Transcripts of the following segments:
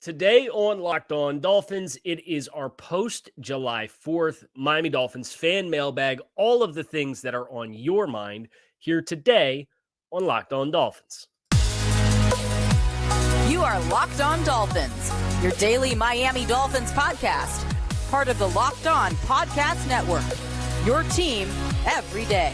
Today on Locked On Dolphins, it is our post-July 4th Miami Dolphins fan mailbag. All of the things that are on your mind here today on Locked On Dolphins. You are Locked On Dolphins, your daily Miami Dolphins podcast, part of the Locked On Podcast Network, your team every day.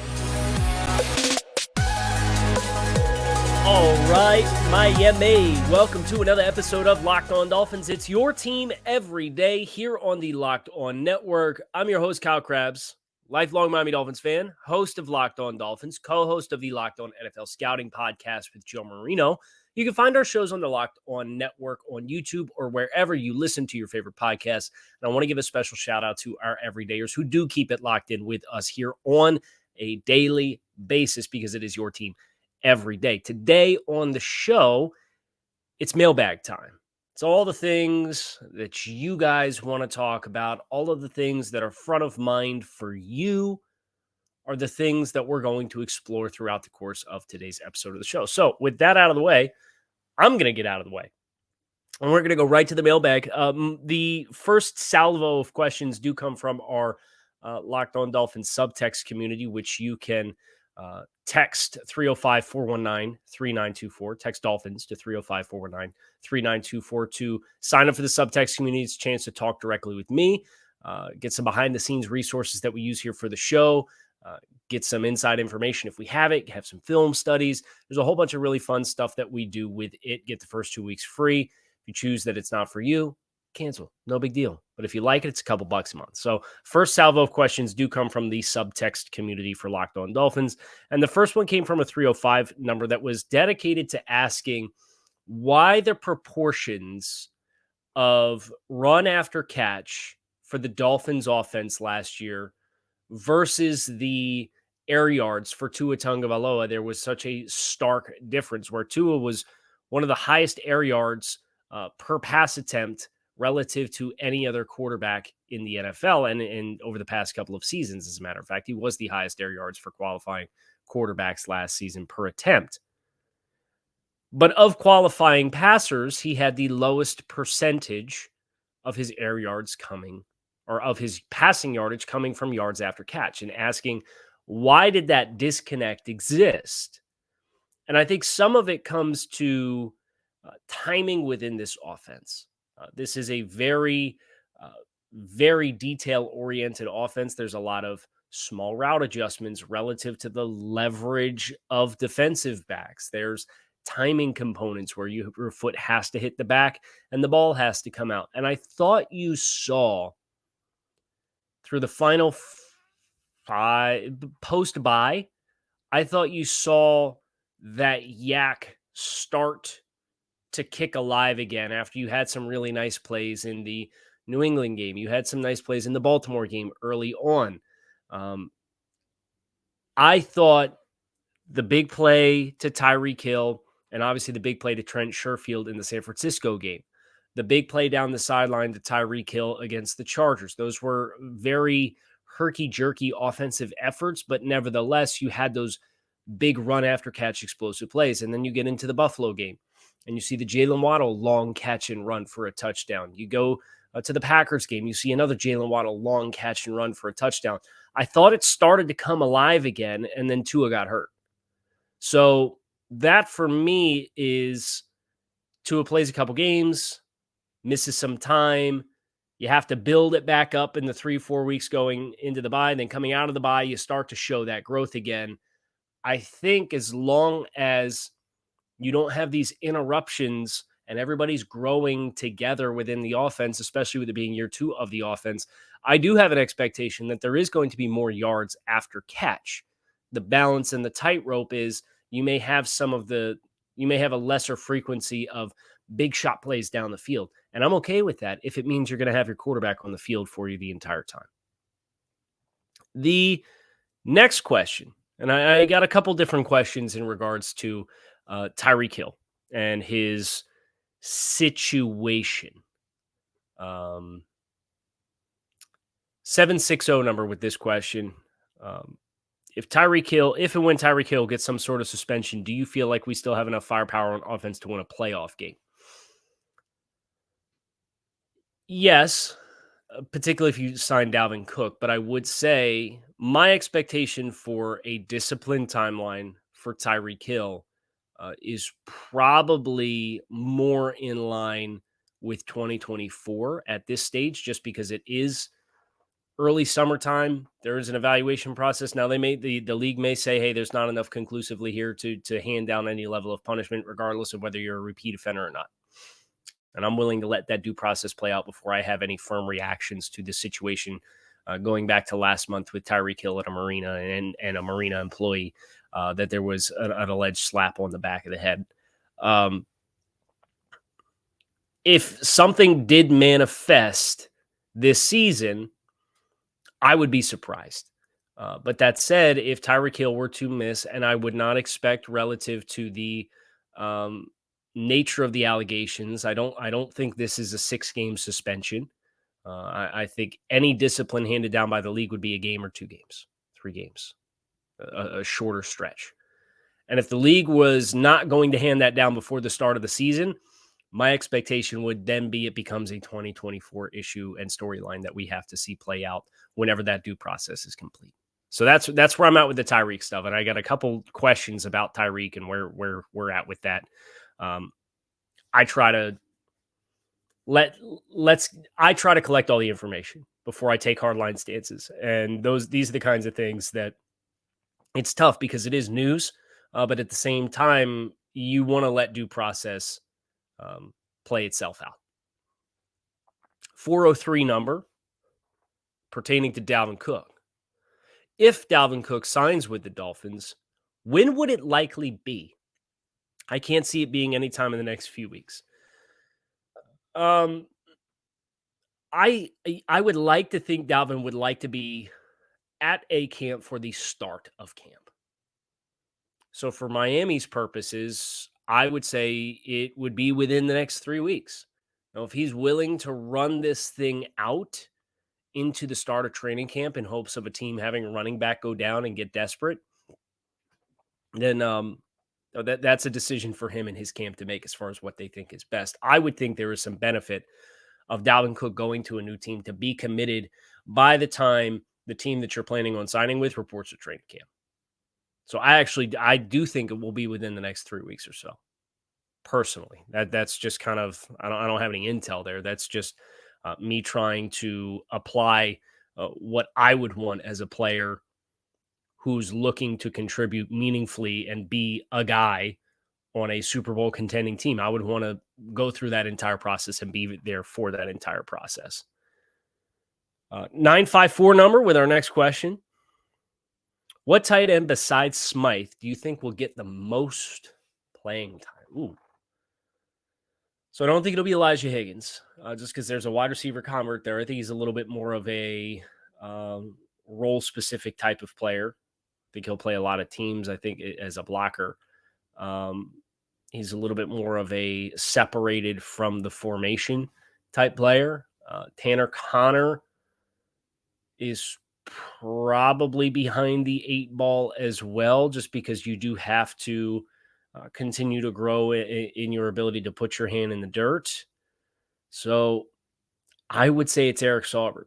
All right, Miami, welcome to another episode of Locked On Dolphins. It's your team every day here on the Locked On Network. I'm your host, Kyle Krabs, lifelong Miami Dolphins fan, host of Locked On Dolphins, co-host of the Locked On NFL Scouting podcast with Joe Marino. You can find our shows on the Locked On Network on YouTube or wherever you listen to your favorite podcasts. And I want to give a special shout out to our everydayers who do keep it locked in with us here on a daily basis because it is your team every day. Today on the show, it's mailbag time. It's all the things that you guys want to talk about, all of the things that are front of mind for you are the things that we're going to explore throughout the course of today's episode of the show. So with that out of the way, I'm going to get out of the way. And we're going to go right to the mailbag. The first salvo of questions do come from our Locked On Dolphins subtext community, which you can text 305-419-3924. Text Dolphins to 305-419-3924 to sign up for the subtext community. It's a chance to talk directly with me, get some behind-the-scenes resources that we use here for the show, get some inside information if we have it, have some film studies. There's a whole bunch of really fun stuff that we do with it. Get the first 2 weeks free. If you choose that it's not for you, cancel. No big deal. But if you like it, it's a couple bucks a month. So first salvo of questions do come from the subtext community for Locked On Dolphins. And the first one came from a 305 number that was dedicated to asking why the proportions of run after catch for the Dolphins offense last year versus the air yards for Tua Tagovailoa, there was such a stark difference where Tua was one of the highest air yards per pass attempt relative to any other quarterback in the NFL and over the past couple of seasons. As a matter of fact, he was the highest air yards for qualifying quarterbacks last season per attempt. But of qualifying passers, he had the lowest percentage of his air yards coming, or of his passing yardage coming from yards after catch, and asking, why did that disconnect exist? And I think some of it comes to timing within this offense. This is a very detail-oriented offense. There's a lot of small route adjustments relative to the leverage of defensive backs. There's timing components where your foot has to hit the back and the ball has to come out. And I thought you saw through the final post-bye, I thought you saw that YAC start to kick alive again after you had some really nice plays in the New England game. You had some nice plays in the Baltimore game early on. I thought the big play to Tyreek Hill and obviously the big play to Trent Sherfield in the San Francisco game, the big play down the sideline to Tyreek Hill against the Chargers, those were very herky-jerky offensive efforts, but nevertheless, you had those big run after catch explosive plays. And then you get into the Buffalo game and you see the Jalen Waddle long catch and run for a touchdown. You go to the Packers game, you see another Jalen Waddle long catch and run for a touchdown. I thought it started to come alive again, and then Tua got hurt. So that for me is Tua plays a couple games, misses some time. You have to build it back up in the 3-4 weeks going into the bye. And then coming out of the bye, you start to show that growth again. I think as long as you don't have these interruptions and everybody's growing together within the offense, especially with it being year 2 of the offense, I do have an expectation that there is going to be more yards after catch. The balance and the tightrope is you may have a lesser frequency of big shot plays down the field. And I'm okay with that if it means you're going to have your quarterback on the field for you the entire time. The next question, and I got a couple different questions in regards to Tyreek Hill and his situation. 760 number with this question. If and when Tyreek Hill gets some sort of suspension, do you feel like we still have enough firepower on offense to win a playoff game? Yes, particularly if you sign Dalvin Cook. But I would say my expectation for a disciplined timeline for Tyreek Hill is probably more in line with 2024 at this stage, just because it is early summertime. There is an evaluation process. Now the league may say, hey, there's not enough conclusively here to hand down any level of punishment, regardless of whether you're a repeat offender or not. And I'm willing to let that due process play out before I have any firm reactions to the situation. Going back to last month with Tyreek Hill at a marina and a marina employee, that there was an alleged slap on the back of the head. If something did manifest this season, I would be surprised. But that said, if Tyreek Hill were to miss, and I would not expect relative to the nature of the allegations, I don't think this is a 6-game suspension. I think any discipline handed down by the league would be a game or 2 games, 3 games, a shorter stretch. And if the league was not going to hand that down before the start of the season, my expectation would then be it becomes a 2024 issue and storyline that we have to see play out whenever that due process is complete. So that's where I'm at with the Tyreek stuff. And I got a couple questions about Tyreek and where we're at with that. I try to collect all the information before I take hardline stances. And these are the kinds of things that it's tough because it is news. But at the same time, you want to let due process play itself out. 403 number pertaining to Dalvin Cook. If Dalvin Cook signs with the Dolphins, when would it likely be? I can't see it being any time in the next few weeks. I would like to think Dalvin would like to be at a camp for the start of camp. So for Miami's purposes, I would say it would be within the next 3 weeks. Now, if he's willing to run this thing out into the start of training camp in hopes of a team having a running back go down and get desperate, then that's a decision for him and his camp to make as far as what they think is best. I would think there is some benefit of Dalvin Cook going to a new team to be committed by the time the team that you're planning on signing with reports to training camp. So I do think it will be within the next 3 weeks or so. Personally, that's just kind of, I don't have any intel there. That's just me trying to apply what I would want as a player who's looking to contribute meaningfully and be a guy on a Super Bowl contending team. I would want to go through that entire process and be there for that entire process. 954 number with our next question. What tight end besides Smythe do you think will get the most playing time? Ooh. So I don't think it'll be Elijah Higgins, just because there's a wide receiver convert there. I think he's a little bit more of a role-specific type of player. I think he'll play a lot of teams, I think, as a blocker. He's a little bit more of a separated from the formation type player. Tanner Connor is probably behind the 8 ball as well, just because you do have to continue to grow in your ability to put your hand in the dirt. So I would say it's Eric Saubert,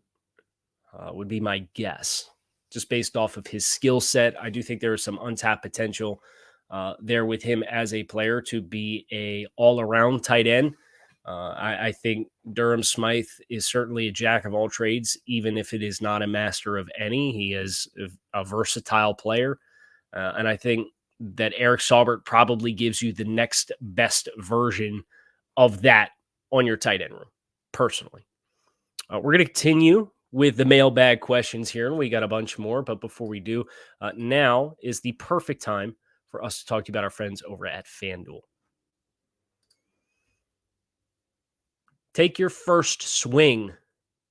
would be my guess, just based off of his skill set. I do think there is some untapped potential there with him as a player to be a all-around tight end. I think Durham Smythe is certainly a jack of all trades, even if it is not a master of any. He is a versatile player. And I think that Eric Saubert probably gives you the next best version of that on your tight end room, personally. We're going to continue with the mailbag questions here, and we got a bunch more. But before we do, now is the perfect time for us to talk to you about our friends over at FanDuel. Take your first swing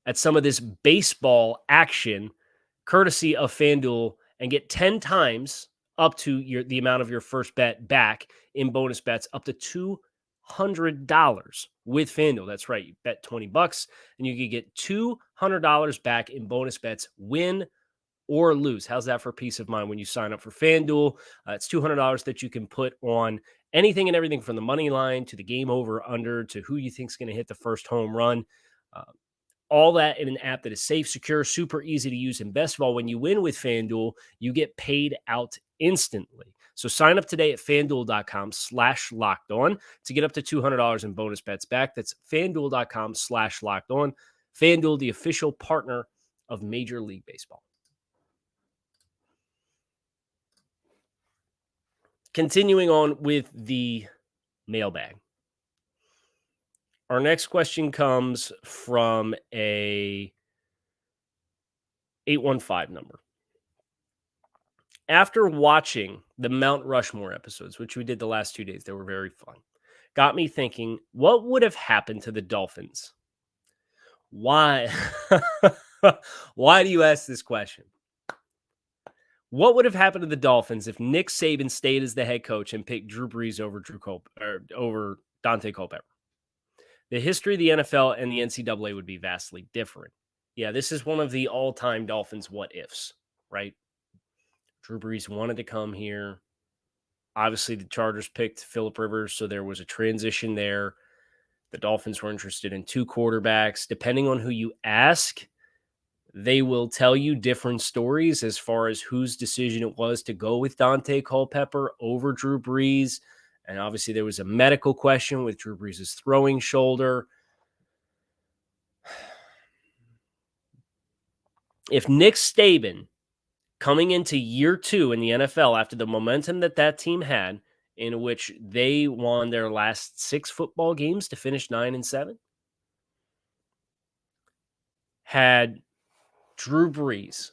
at some of this baseball action courtesy of FanDuel and get 10 times up to the amount of your first bet back in bonus bets, up to $200 with FanDuel. That's right. You bet $20 and you can get $200 back in bonus bets, win or lose. How's that for peace of mind when you sign up for FanDuel? It's $200 that you can put on anything and everything from the money line to the game over under to who you think is going to hit the first home run. All that in an app that is safe, secure, super easy to use. And best of all, when you win with FanDuel, you get paid out instantly. So sign up today at FanDuel.com/LockedOn to get up to $200 in bonus bets back. That's FanDuel.com/LockedOn. FanDuel, the official partner of Major League Baseball. Continuing on with the mailbag. Our next question comes from a 815 number. After watching the Mount Rushmore episodes, which we did the last 2 days, they were very fun, got me thinking, what would have happened to the Dolphins? Why? Why do you ask this question? What would have happened to the Dolphins if Nick Saban stayed as the head coach and picked Drew Brees over Dante Culpepper? The history of the NFL and the NCAA would be vastly different. Yeah, this is one of the all-time Dolphins what-ifs, right? Drew Brees wanted to come here. Obviously, the Chargers picked Phillip Rivers, so there was a transition there. The Dolphins were interested in 2 quarterbacks. Depending on who you ask, they will tell you different stories as far as whose decision it was to go with Dante Culpepper over Drew Brees. And obviously, there was a medical question with Drew Brees' throwing shoulder. If Nick Saban, coming into year 2 in the NFL after the momentum that team had, in which they won their last 6 football games to finish 9-7, had Drew Brees,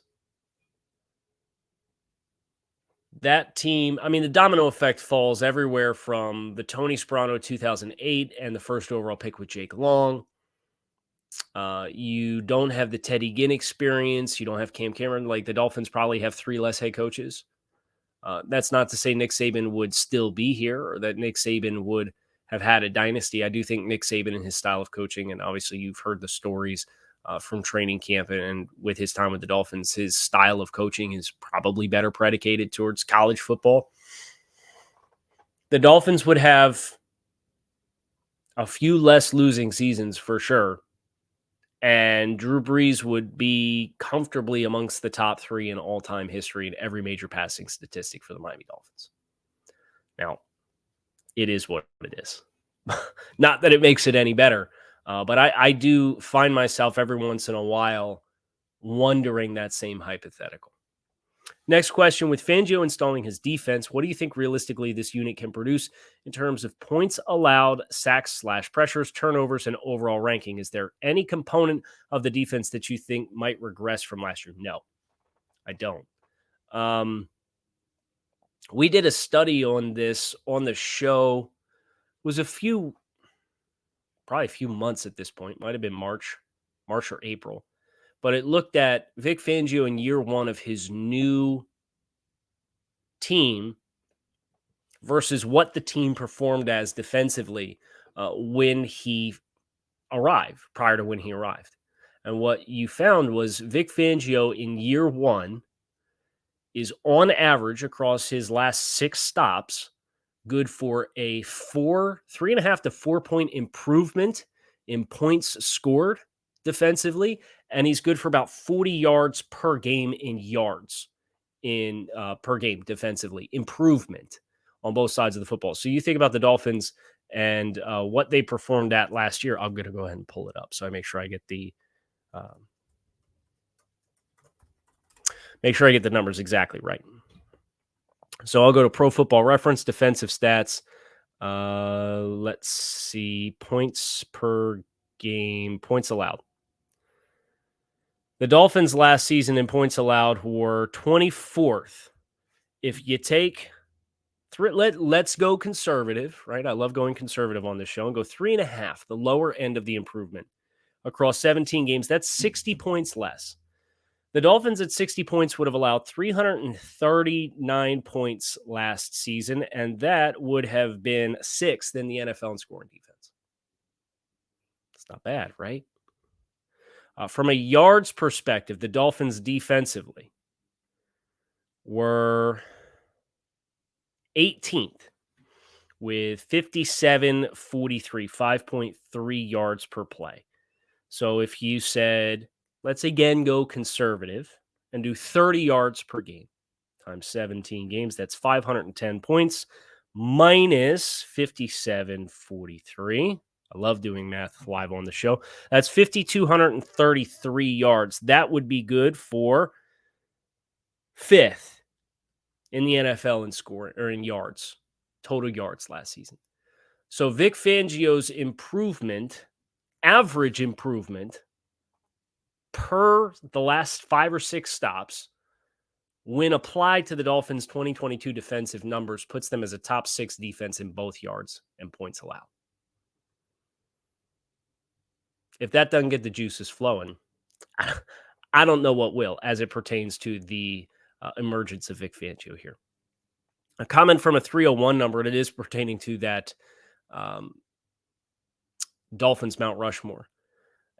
that team, I mean, the domino effect falls everywhere from the Tony Sparano 2008 and the first overall pick with Jake Long. You don't have the Teddy Ginn experience. You don't have Cam Cameron. Like, the Dolphins probably have 3 less head coaches. That's not to say Nick Saban would still be here or that Nick Saban would have had a dynasty. I do think Nick Saban and his style of coaching, and obviously you've heard the stories from training camp and with his time with the Dolphins, his style of coaching is probably better predicated towards college football. The Dolphins would have a few less losing seasons for sure, and Drew Brees would be comfortably amongst the top 3 in all-time history in every major passing statistic for the Miami Dolphins. Now, it is what it is. Not that it makes it any better, but I do find myself every once in a while wondering that same hypothetical. Next question, with Fangio installing his defense, what do you think realistically this unit can produce in terms of points allowed, sacks / pressures, turnovers, and overall ranking? Is there any component of the defense that you think might regress from last year? No, I don't. We did a study on this on the show. It was probably a few months at this point. Might have been March or April. But it looked at Vic Fangio in year 1 of his new team versus what the team performed as defensively when he arrived, prior to when he arrived. And what you found was Vic Fangio in year 1 is on average across his last 6 stops good for a 3.5 to 4 point improvement in points scored defensively, and he's good for about 40 yards per game in yards per game defensively. Improvement on both sides of the football. So you think about the Dolphins and what they performed at last year. I'm going to go ahead and pull it up so I make sure I get the numbers exactly right. So I'll go to Pro Football Reference, defensive stats. Let's see, points per game, points allowed. The Dolphins last season in points allowed were 24th. If you take let's go conservative, right? I love going conservative on this show and go 3.5, the lower end of the improvement across 17 games. That's 60 points less. The Dolphins at 60 points would have allowed 339 points last season, and that would have been 6th in the NFL in scoring defense. It's not bad, right? From a yards perspective, the Dolphins defensively were 18th with 57.43, 5.3 yards per play. So if you said, let's again go conservative and do 30 yards per game times 17 games, that's 510 points minus 57.43. I love doing math live on the show. That's 5,233 yards. That would be good for fifth in the NFL in scoring or in yards, total yards last season. So Vic Fangio's improvement, average improvement per the last 5 or 6 stops, when applied to the Dolphins' 2022 defensive numbers, puts them as a top 6 defense in both yards and points allowed. If that doesn't get the juices flowing, I don't know what will, as it pertains to the emergence of Vic Fangio here. A comment from a 301 number, and it is pertaining to that Dolphins Mount Rushmore.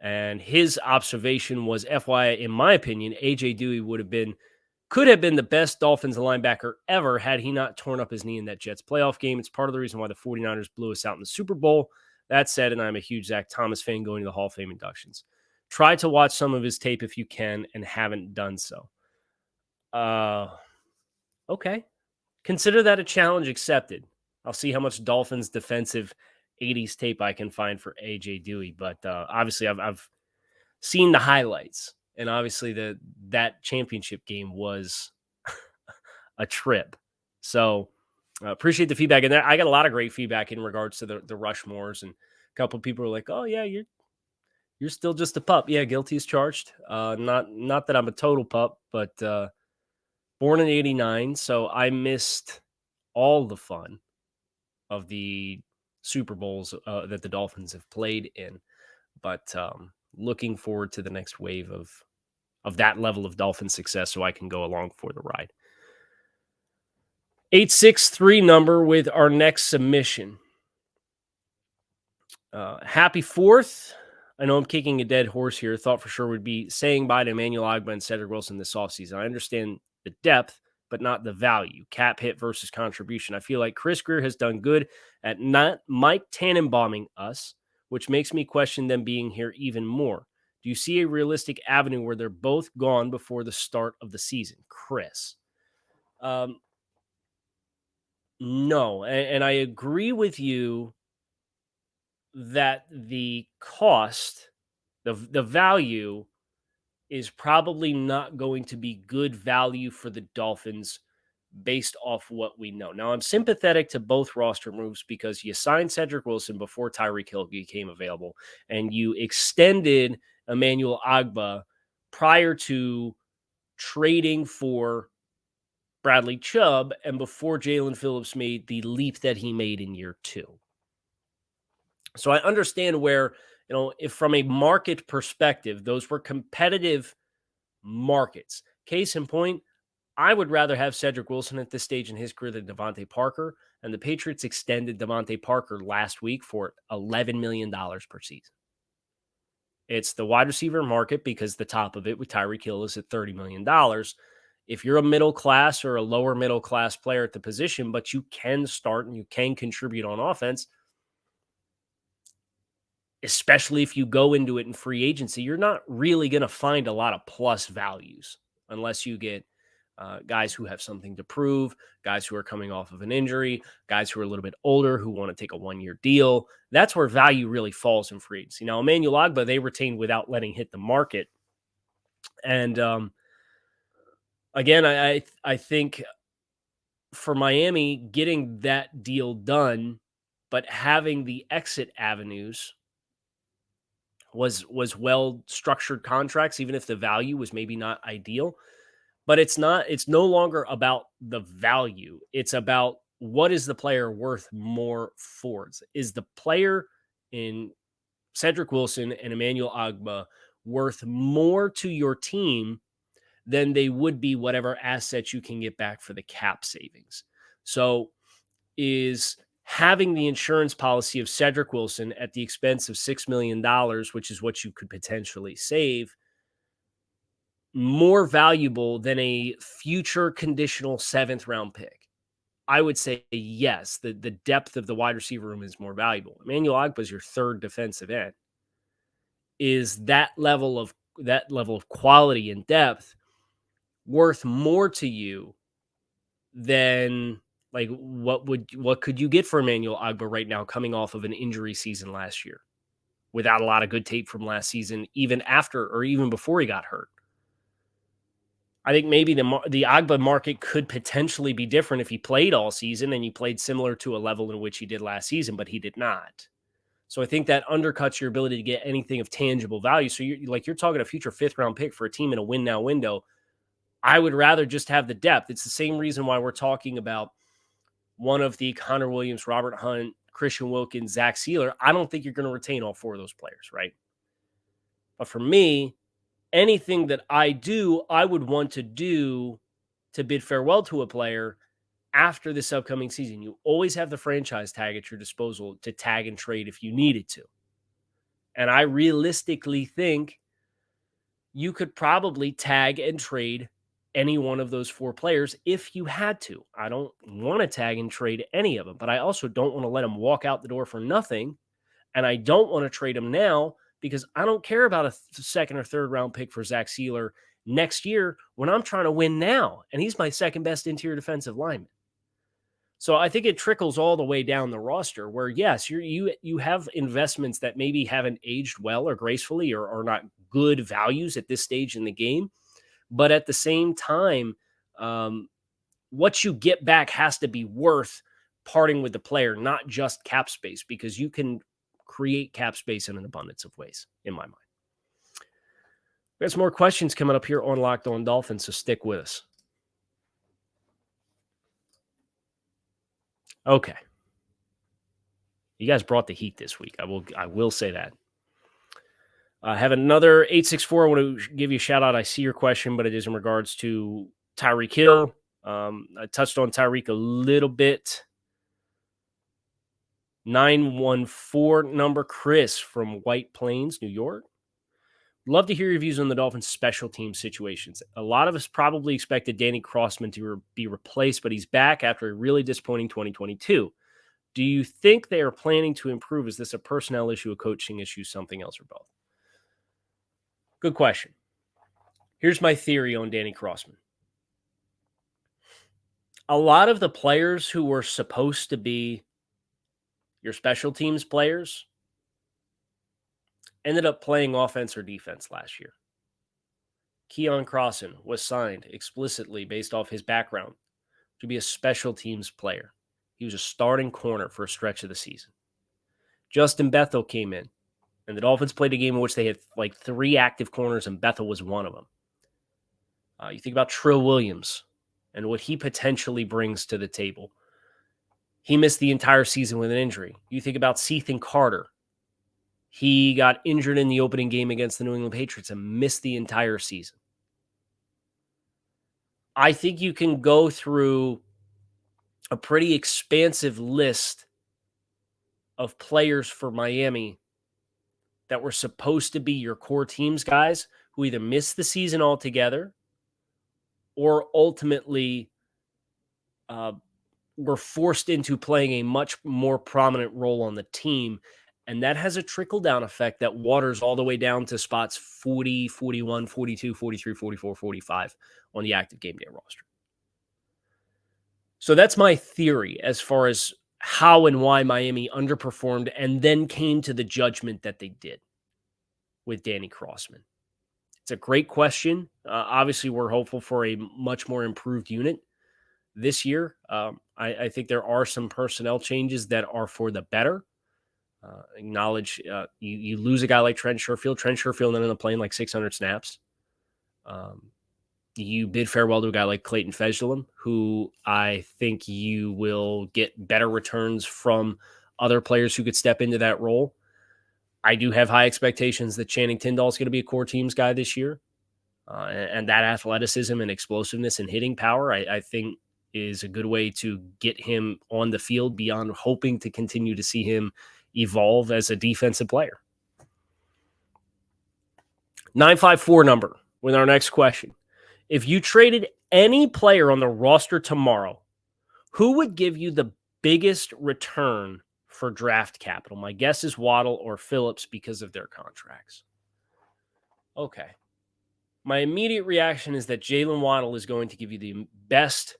And his observation was, FYI, in my opinion, A.J. Dewey could have been the best Dolphins linebacker ever had he not torn up his knee in that Jets playoff game. It's part of the reason why the 49ers blew us out in the Super Bowl. That said, and I'm a huge Zach Thomas fan going to the Hall of Fame inductions. Try to watch some of his tape if you can and haven't done so. Okay. Consider that a challenge accepted. I'll see how much Dolphins defensive 80s tape I can find for A.J. Dewey. But obviously, I've seen the highlights. And obviously, that championship game was a trip. So appreciate the feedback. And I got a lot of great feedback in regards to the Rushmores. And a couple of people were like, oh, yeah, you're still just a pup. Yeah, guilty as charged. Not that I'm a total pup, but born in 89. So I missed all the fun of the Super Bowls that the Dolphins have played in. But looking forward to the next wave of that level of Dolphin success so I can go along for the ride. 863 number with our next submission. Happy 4th. I know I'm kicking a dead horse here. Thought for sure would be saying bye to Emmanuel Ogbah and Cedric Wilson this offseason. I understand the depth, but not the value. Cap hit versus contribution. I feel like Chris Greer has done good at not Mike Tannenbauming us, which makes me question them being here even more. Do you see a realistic avenue where they're both gone before the start of the season? Chris. No. And I agree with you that the cost, the value is probably not going to be good value for the Dolphins based off what we know. Now, I'm sympathetic to both roster moves because you signed Cedric Wilson before Tyreek Hill became available, and you extended Emmanuel Ogbah prior to trading for Bradley Chubb and before Jalen Phillips made the leap that he made in year 2. So I understand where, if from a market perspective, those were competitive markets. Case in point, I would rather have Cedric Wilson at this stage in his career than Devontae Parker, and the Patriots extended Devontae Parker last week for $11 million per season. It's the wide receiver market because the top of it with Tyreek Hill is at $30 million. If you're a middle class or a lower middle class player at the position, but you can start and you can contribute on offense, especially if you go into it in free agency, you're not really going to find a lot of plus values unless you get guys who have something to prove, guys who are coming off of an injury, guys who are a little bit older who want to take a one-year deal. That's where value really falls in free agency. Now, Emmanuel Ogbah, they retained without letting hit the market. And again, I think for Miami, getting that deal done, but having the exit avenues was well-structured contracts, even if the value was maybe not ideal. But it's no longer about the value. It's about what is the player worth more for. Is the player in Cedric Wilson and Emmanuel Ogbah worth more to your team than they would be whatever assets you can get back for the cap savings? So is having the insurance policy of Cedric Wilson at the expense of $6 million, which is what you could potentially save, more valuable than a future conditional 7th round pick? I would say yes. The depth of the wide receiver room is more valuable. Emmanuel Ogbah is your 3rd defensive end. is that level of quality and depth worth more to you than like what could you get for Emmanuel Ogbah right now coming off of an injury season last year without a lot of good tape from last season, even after or even before he got hurt? I think maybe the Ogbah market could potentially be different if he played all season and he played similar to a level in which he did last season, but he did not. So I think that undercuts your ability to get anything of tangible value. So you're talking a future 5th-round pick for a team in a win-now window. I would rather just have the depth. It's the same reason why we're talking about one of the Connor Williams, Robert Hunt, Christian Wilkins, Zach Sealer. I don't think you're going to retain all 4 of those players, right? But for me, anything that I do, I would want to do to bid farewell to a player after this upcoming season. You always have the franchise tag at your disposal to tag and trade if you needed to. And I realistically think you could probably tag and trade any one of those 4 players if you had to. I don't want to tag and trade any of them, but I also don't want to let them walk out the door for nothing. And I don't want to trade them now because I don't care about a 2nd or 3rd round pick for Zach Sealer next year when I'm trying to win now. And he's my 2nd best interior defensive lineman. So I think it trickles all the way down the roster where, yes, you have investments that maybe haven't aged well or gracefully or are not good values at this stage in the game. But at the same time, what you get back has to be worth parting with the player, not just cap space, because you can create cap space in an abundance of ways, in my mind. We have some more questions coming up here on Locked On Dolphins, so stick with us. Okay. You guys brought the heat this week. I will say that. I have another 864. I want to give you a shout out. I see your question, but it is in regards to Tyreek Hill. I touched on Tyreek a little bit. 914 number, Chris from White Plains, New York. Love to hear your views on the Dolphins' special team situations. A lot of us probably expected Danny Crossman to be replaced, but he's back after a really disappointing 2022. Do you think they are planning to improve? Is this a personnel issue, a coaching issue, something else, or both? Good question. Here's my theory on Danny Crossman. A lot of the players who were supposed to be your special teams players ended up playing offense or defense last year. Keon Crossan was signed explicitly based off his background to be a special teams player. He was a starting corner for a stretch of the season. Justin Bethel came in, and the Dolphins played a game in which they had like 3 active corners, and Bethel was one of them. You think about Trill Williams and what he potentially brings to the table. He missed the entire season with an injury. You think about Cethan Carter. He got injured in the opening game against the New England Patriots and missed the entire season. I think you can go through a pretty expansive list of players for Miami that were supposed to be your core teams guys who either missed the season altogether or ultimately were forced into playing a much more prominent role on the team. And that has a trickle-down effect that waters all the way down to spots 40, 41, 42, 43, 44, 45 on the active game day roster. So that's my theory as far as how and why Miami underperformed and then came to the judgment that they did with Danny Crossman. It's a great question. Obviously, we're hopeful for a much more improved unit this year. I think there are some personnel changes that are for the better. Acknowledge you lose a guy like Trent Sherfield. Trent Sherfield ended up playing like 600 snaps. You bid farewell to a guy like Clayton Fejedelem, who I think you will get better returns from other players who could step into that role. I do have high expectations that Channing Tindall is going to be a core teams guy this year. And that athleticism and explosiveness and hitting power, I think, is a good way to get him on the field beyond hoping to continue to see him evolve as a defensive player. 954 number with our next question. If you traded any player on the roster tomorrow, who would give you the biggest return for draft capital? My guess is Waddle or Phillips because of their contracts. okay. My immediate reaction is that Jalen Waddle is going to give you the best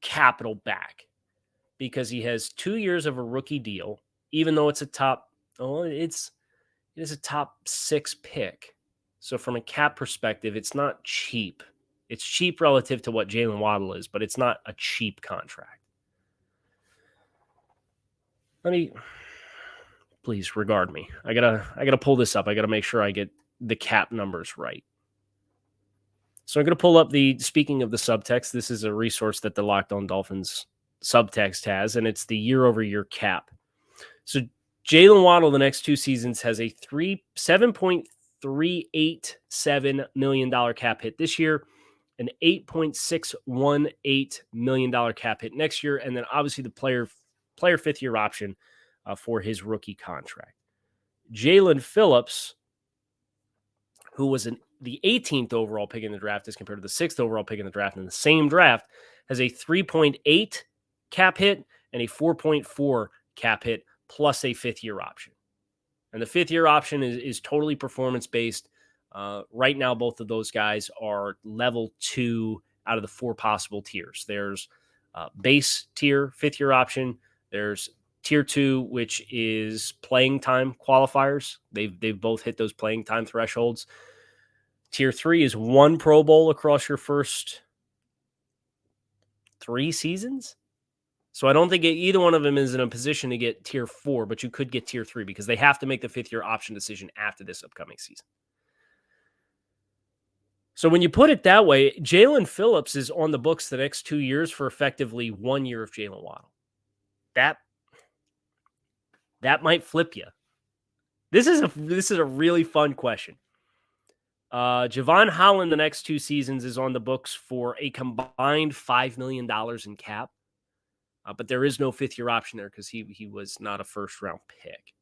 capital back because he has 2 years of a rookie deal, even though it's it is a top 6 pick. So from a cap perspective, it's not cheap. It's cheap relative to what Jalen Waddle is, but it's not a cheap contract. Please regard me. I gotta pull this up. I gotta make sure I get the cap numbers right. So I'm gonna pull up speaking of the subtext, this is a resource that the Locked On Dolphins subtext has, and it's the year-over-year cap. So Jalen Waddle the next 2 seasons has a $7.387 million cap hit this year, an $8.618 million cap hit next year, and then obviously the player fifth-year option for his rookie contract. Jalen Phillips, who was the 18th overall pick in the draft as compared to the 6th overall pick in the draft in the same draft, has a 3.8 cap hit and a 4.4 cap hit plus a 5th-year option. And the 5th-year option is totally performance-based. Right now, both of those guys are level 2 out of the 4 possible tiers. There's base tier, 5th-year option. There's tier 2, which is playing time qualifiers. They've both hit those playing time thresholds. Tier 3 is 1 Pro Bowl across your first 3 seasons. So I don't think either one of them is in a position to get tier 4, but you could get tier 3 because they have to make the 5th-year option decision after this upcoming season. So when you put it that way, Jalen Phillips is on the books the next 2 years for effectively 1 year of Jalen Waddle. That might flip you. This is a really fun question. Javon Holland the next 2 seasons is on the books for a combined $5 million in cap. But there is no 5th-year option there because he was not a first-round pick.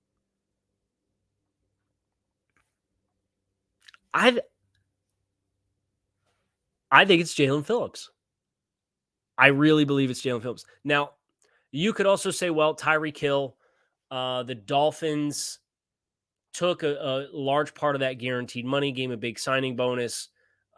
I think it's Jalen Phillips. I really believe it's Jalen Phillips. Now, you could also say, well, Tyreek Hill, the Dolphins took a large part of that guaranteed money, gave him a big signing bonus.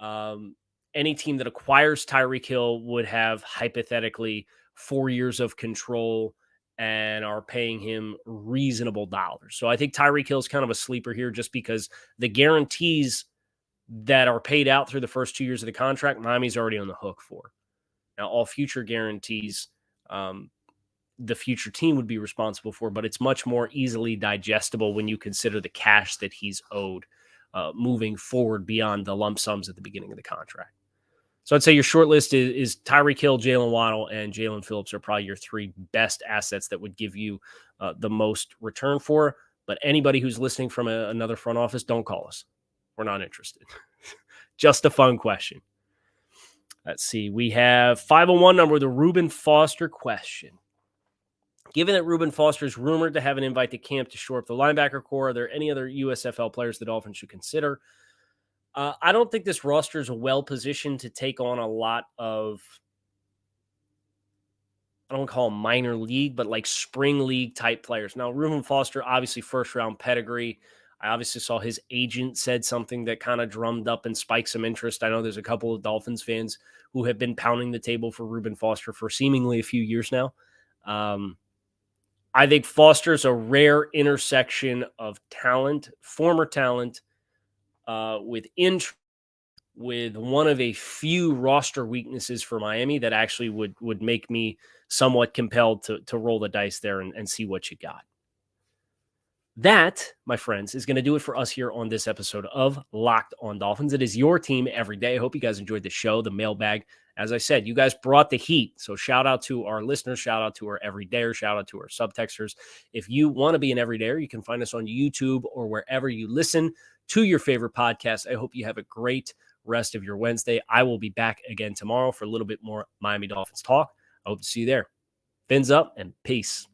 Any team that acquires Tyreek Hill would have hypothetically 4 years of control and are paying him reasonable dollars. So I think Tyreek Hill is kind of a sleeper here just because the guarantees that are paid out through the first 2 years of the contract, Miami's already on the hook for. Now, all future guarantees, the future team would be responsible for, but it's much more easily digestible when you consider the cash that he's owed moving forward beyond the lump sums at the beginning of the contract. So I'd say your short list is Tyreek Hill, Jalen Waddle, and Jalen Phillips are probably your 3 best assets that would give you the most return for. But anybody who's listening from another front office, don't call us. We're not interested. Just a fun question. Let's see. We have 501 number, the Reuben Foster question. Given that Reuben Foster is rumored to have an invite to camp to shore up the linebacker core, are there any other USFL players the Dolphins should consider? I don't think this roster is well positioned to take on a lot of, I don't call them minor league, but like spring league type players. Now, Reuben Foster, obviously first round pedigree. I obviously saw his agent said something that kind of drummed up and spiked some interest. I know there's a couple of Dolphins fans who have been pounding the table for Reuben Foster for seemingly a few years now. I think Foster's a rare intersection of talent, former talent, with one of a few roster weaknesses for Miami that actually would make me somewhat compelled to roll the dice there and see what you got. That, my friends, is going to do it for us here on this episode of Locked On Dolphins. It is your team every day. I hope you guys enjoyed the show, the mailbag. As I said, you guys brought the heat. So shout out to our listeners, shout out to our everydayers, shout out to our subtexters. If you want to be an everydayer, you can find us on YouTube or wherever you listen to your favorite podcast. I hope you have a great rest of your Wednesday. I will be back again tomorrow for a little bit more Miami Dolphins talk. I hope to see you there. Fins up and peace.